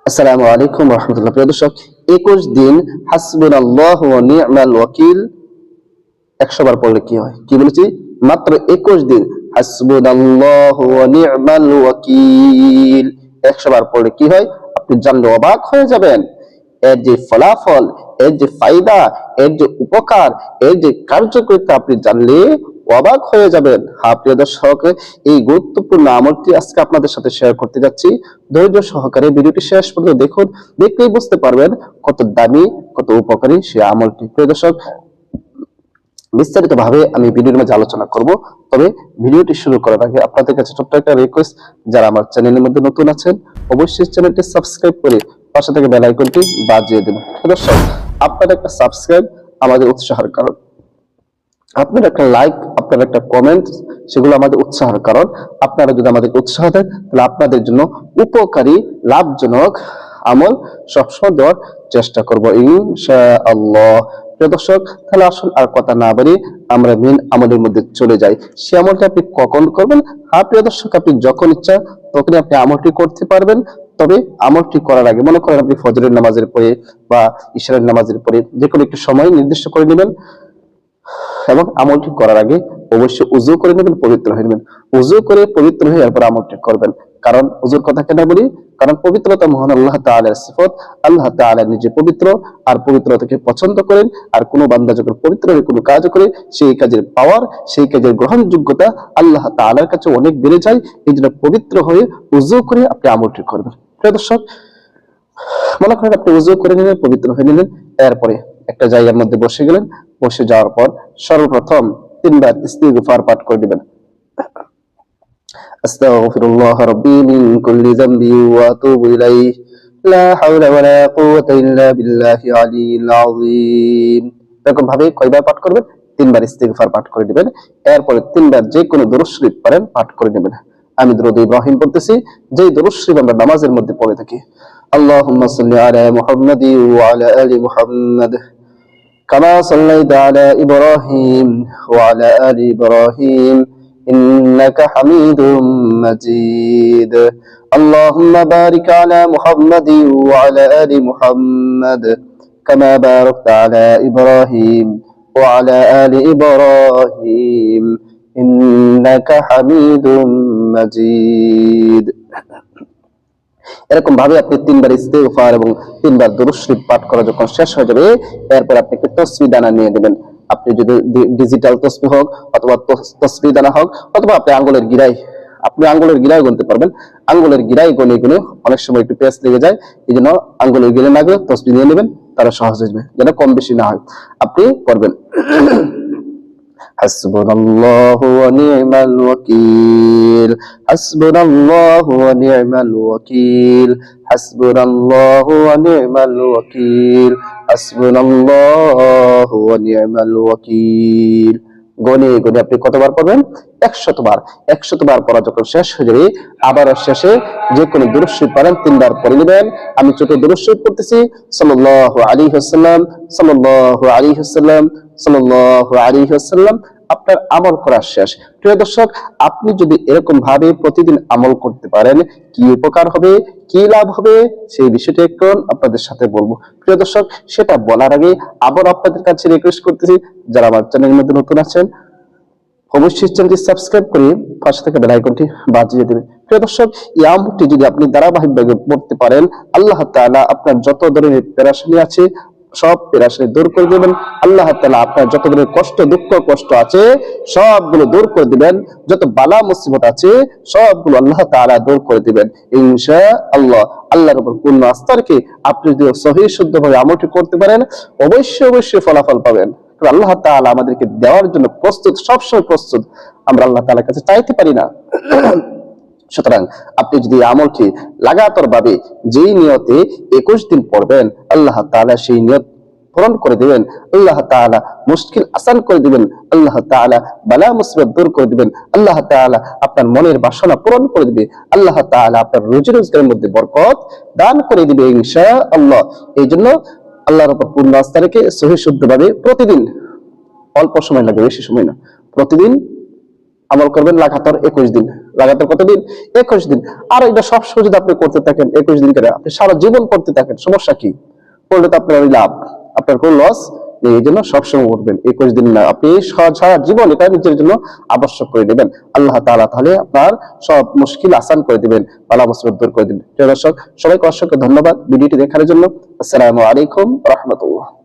আসসালামু আলাইকুম ওয়া রাহমাতুল্লাহ। প্রিয় দর্শক, 21 দিন হাসবুনাল্লাহু ওয়া নি'মাল ওয়াকিল 100 বার পড়লে কি হয়? কি বলেছি? মাত্র 21 দিন হাসবুনাল্লাহু ওয়া নি'মাল ওয়াকিল 100 বার পড়লে কি হয়? আপনি জানলে অবাক হয়ে যাবেন। এর যে ফলাফল, এর যে ফায়দা, এর যে উপকার, এর যে কার্যকারিতা আপনি জানলে অবাক হয়ে যাবেন। হ্যাঁ প্রিয় দর্শক, এই গুরুত্বপূর্ণ আমলটি আজকে আপনাদের সাথে শেয়ার করতে যাচ্ছি। ধৈর্য সহকারে ভিডিওটি শেষ পর্যন্ত দেখুন, দেখলেই বুঝতে পারবেন কত দামি, কত উপকারী সে আমলটি। প্রিয় দর্শক, বিস্তারিত ভাবে আমি ভিডিওর মাঝে আলোচনা করব। তবে ভিডিওটি শুরু করার আগে আপনাদের কাছে ছোট্ট একটা রিকোয়েস্ট, যারা আমার চ্যানেলের মধ্যে নতুন আছেন অবশ্যই চ্যানেলটি সাবস্ক্রাইব করে পাশে থেকে বেল আইকনটি বাজিয়ে দেবেন। দর্শক, আপনার একটা সাবস্ক্রাইব আমাদের উৎসাহের কারণ, আপনার একটা লাইক, আপনার একটা কমেন্ট, সেগুলো আমাদের উৎসাহের কারণ। আপনারা যদি আমাদেরকে উৎসাহ দেন তাহলে আপনাদের জন্য উপকারী, লাভজনক আমল সবসময় দেওয়ার চেষ্টা করবো ইনশাআল্লাহ। প্রিয় দর্শক, তাহলে আসুন আর কথা না বাড়িয়ে আমরা মেন আমলের মধ্যে চলে যাই। সে আমলটা আপনি কখন করবেন? হ্যাঁ প্রিয় দর্শক, আপনি যখন ইচ্ছা তখনই আপনি আমলটি করতে পারবেন। তবে আমলটি করার আগে মনে করেন আপনি ফজরের নামাজের পরে বা ইশারের নামাজের পরে যে কোনো একটু সময় নির্দিষ্ট করে নেবেন এবং আমলটি করার আগে অবশ্যই উযু করে নেবেন, পবিত্র হয়ে নেবেন। উযু করে পবিত্র হয়ে এরপর আমলটি করবেন। কারণ উযুর কথা কেন বলি? কারণ পবিত্রতা মহান আল্লাহ তাআলার সিফত। আল্লাহ তাআলা নিজে পবিত্র, আর পবিত্রতাকে পছন্দ করেন। আর কোনো বান্দা যখন পবিত্র হয়ে কোনো কাজ করে, সেই কাজের পাওয়ার, সেই কাজের গ্রহণযোগ্যতা আল্লাহ তাআলার কাছে অনেক বেড়ে যায়। এই জন্য পবিত্র হয়ে উযু করে আপনি আমলটি করবেন। প্রিয় দর্শক, মনে করেন আপনি উযু করে নিলেন, পবিত্র হয়ে নিলেন, এরপরে একটা জায়গার মধ্যে বসে গেলেন। বসে যাওয়ার পর সর্বপ্রথম 3 বার ইস্তিগফার পাঠ করে দিবেন। আস্তাগফিরুল্লাহ রাব্বি মিন কুল্লি যামবি ওয়া আতুবু ইলাইহি লা হাওলা ওয়া লা কুওয়াতা ইল্লা বিল্লাহি আলিয়্যিল আযীম। এরকম ভাবে কয়বার পাঠ করবেন? 3 বার ইস্তিগফার পাঠ করে দিবেন। এরপরে 3 বার যে কোনো দরুদ শরীফ পারেন পাঠ করে নেবেন। আমি দরুদ ইব্রাহিম পড়তেছি, যেই দরুদ শরীফ আমরা নামাজের মধ্যে পড়ে থাকি। আল্লাহুম্মা সাল্লি আলা মুহাম্মাদি ওয়া আলা আলি মুহাম্মাদ كما صليت على إبراهيم وعلى آل إبراهيم إنك حميد مجيد اللهم بارك على محمد وعلى آل محمد كما باركت على إبراهيم وعلى آل إبراهيم إنك حميد مجيد। এরকম ভাবে আপনি 3 বার ইস্তিগফার এবং 3 বার দরুদ শরীফ পাঠ করা যখন শেষ হয়ে যাবে, এরপর আপনি একটি তাসবিহ দানা নিয়ে নেবেন। আপনি যদি ডিজিটাল তাসবিহ হোক অথবা তাসবিহ দানা হোক, অথবা আপনি আঙ্গুলের গিরায়, আপনি আঙ্গুলের গিরায় গুনতে পারবেন। আঙ্গুলের গিরায় গুনে গুনে অনেক সময় একটু পেঁচ লেগে যায়, এই জন্য আঙ্গুলের গিরায় না গিয়ে তাসবিহ নিয়ে নেবেন, তারা সহজ হয়ে যাবে, যেন কম বেশি না হয়। আপনি করবেন হাসবুনাল্লাহু ওয়া নি'মাল ওয়াকিল, হাসবুনাল্লাহু ওয়া নি'মাল ওয়াকিল, হাসবুনাল্লাহু ওয়া নি'মাল ওয়াকিল, হাসবুনাল্লাহু ওয়া নি'মাল ওয়াকিল। গনে গনে আপনি কতবার পড়বেন? 100 বার। 100 বার পড়া যখন শেষ হয়ে যাবে, আবার শেষে যে কোনো দরুদ শরীফ পারেন 3 বার পড়ে নেবেন। আমি ছোট দরুদ শরীফ পড়তেছি, সাল্লাল্লাহু আলাইহি ওয়াসাল্লাম, সাল্লাল্লাহু আলাইহি ওয়াসাল্লাম, সাল্লাল্লাহু আলাইহি ওয়াসাল্লাম। আপনার আমল করা শেষ। প্রিয় দর্শক, আপনি যদি এরকম ভাবে প্রতিদিন আমল করতে পারেন, কি উপকার হবে, কি লাভ হবে, সেই বিষয়টি একটু আপনাদের সাথে বলবো। প্রিয় দর্শক, সেটা বলার আগে আবার আপনাদের কাছে রিকোয়েস্ট করতেছি, যারা আমার চ্যানেলের মধ্যে নতুন আছেন অবশ্যই চ্যানেলটি সাবস্ক্রাইব করে পাশে থেকে বেল আইকনটি বাজিয়ে দেবেন। প্রিয় দর্শক, এই আমলটি যদি আপনি ধারাবাহিকভাবে পড়তে পারেন, আল্লাহ তাআলা আপনার যত ধরনের পেরেশানি আছে সব পেরেশানি দূর করে দেবেন। আল্লাহ তাআলা আপনার যত ধরনের কষ্ট, দুঃখ, কষ্ট আছে সবগুলো দূর করে দিবেন। যত বালা মুসিবত আছে সবগুলো আল্লাহ তাআলা দূর করে দিবেন ইনশাআল্লাহ। আল্লাহর উপর পূর্ণ আস্থা রেখে আপনি যদি সহিহ শুদ্ধভাবে আমলটি করতে পারেন, অবশ্যই অবশ্যই ফলাফল পাবেন। আল্লাহ তাআলা আমাদেরকে দেওয়ার জন্য প্রস্তুত, সবসময় প্রস্তুত। আমরা আল্লাহ তাআলার কাছে চাইতে পারি না। সুতরাং আপনি যদি আমলটি লাগাতার ভাবে যেই নিয়তে 21 দিন পড়বেন, আল্লাহ তাআলা সেই নিয়ত পূরণ করে দিবেন। আল্লাহ তাআলা মুশকিল আসান করে দিবেন। আল্লাহ তাআলা বালা মুসিবত দূর করে দিবেন। আল্লাহ তাআলা আপনার মনের বাসনা পূরণ করে দিবে। আল্লাহ তাআলা আপনার রুজি রোজগারের মধ্যে বরকত দান করে দিবে ইনশাআল্লাহ। এই জন্য আল্লাহর উপর পূর্ণ আস্থা রেখে সহিহ শুদ্ধভাবে প্রতিদিন, অল্প সময় লাগে, বেশি সময় না, প্রতিদিন আমল করবেন লাগাতার 21 দিন। লাগাতার কতদিন? 21 দিন। আর এটা সবসময় যদি আপনি করতে থাকেন 21 দিন করে, আপনি সারা জীবন করতে থাকেন, সমস্যা কি? করলে তো আপনার লাভ, আপনার কোনো লস নেই। এই জন্য সবসময় করবেন 21 দিন না, আপনি সারা জীবন এটা নিজের জন্য আবশ্যক করে নেবেন। আল্লাহ তাআলা তাহলে আপনার সব মুশকিল আসান করে দিবেন, বালা মুসিবত দূর করে দিবেন। প্রিয় দর্শক, সবাইকে অসংখ্য ধন্যবাদ ভিডিওটি দেখার জন্য। আসসালামু আলাইকুম ওয়া রাহমাতুল্লাহ।